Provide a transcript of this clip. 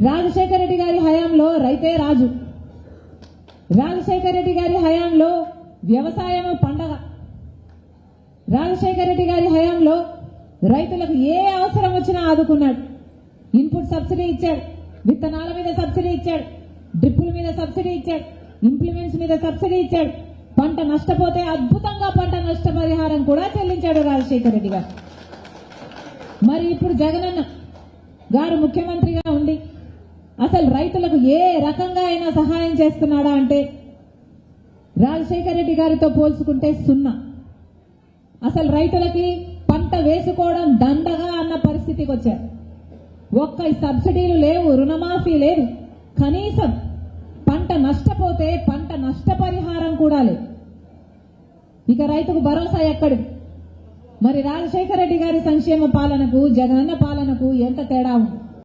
రాజశేఖర రెడ్డి గారి హయాంలో రైతే రాజు, రాజశేఖర రెడ్డి గారి హయాంలో వ్యవసాయం పండగ, రాజశేఖర రెడ్డి గారి హయాంలో రైతులకు ఏ అవసరం వచ్చినా ఆదుకున్నాడు. ఇన్పుట్ సబ్సిడీ ఇచ్చాడు, విత్తనాల మీద సబ్సిడీ ఇచ్చాడు, డ్రిప్పుల మీద సబ్సిడీ ఇచ్చాడు, ఇంప్లిమెంట్స్ మీద సబ్సిడీ ఇచ్చాడు. పంట నష్టపోతే అద్భుతంగా పంట నష్టపరిహారం కూడా చెల్లించాడు రాజశేఖర రెడ్డి గారు. మరి ఇప్పుడు జగనన్న గారు ముఖ్యమంత్రిగా ఉండి అసలు రైతులకు ఏ రకంగా అయినా సహాయం చేస్తున్నాడా అంటే రాజశేఖర రెడ్డి గారితో పోల్చుకుంటే సున్నా. అసలు రైతులకి పంట వేసుకోవడం దండగా అన్న పరిస్థితికి వచ్చారు. ఒక్క సబ్సిడీలు లేవు, రుణమాఫీ లేదు, కనీసం పంట నష్టపోతే పంట నష్టపరిహారం కూడా లేదు. ఇక రైతుకు భరోసా ఎక్కడిది? మరి రాజశేఖర రెడ్డి గారి సంక్షేమ పాలనకు జగనన్న పాలనకు ఎంత తేడా ఉంది?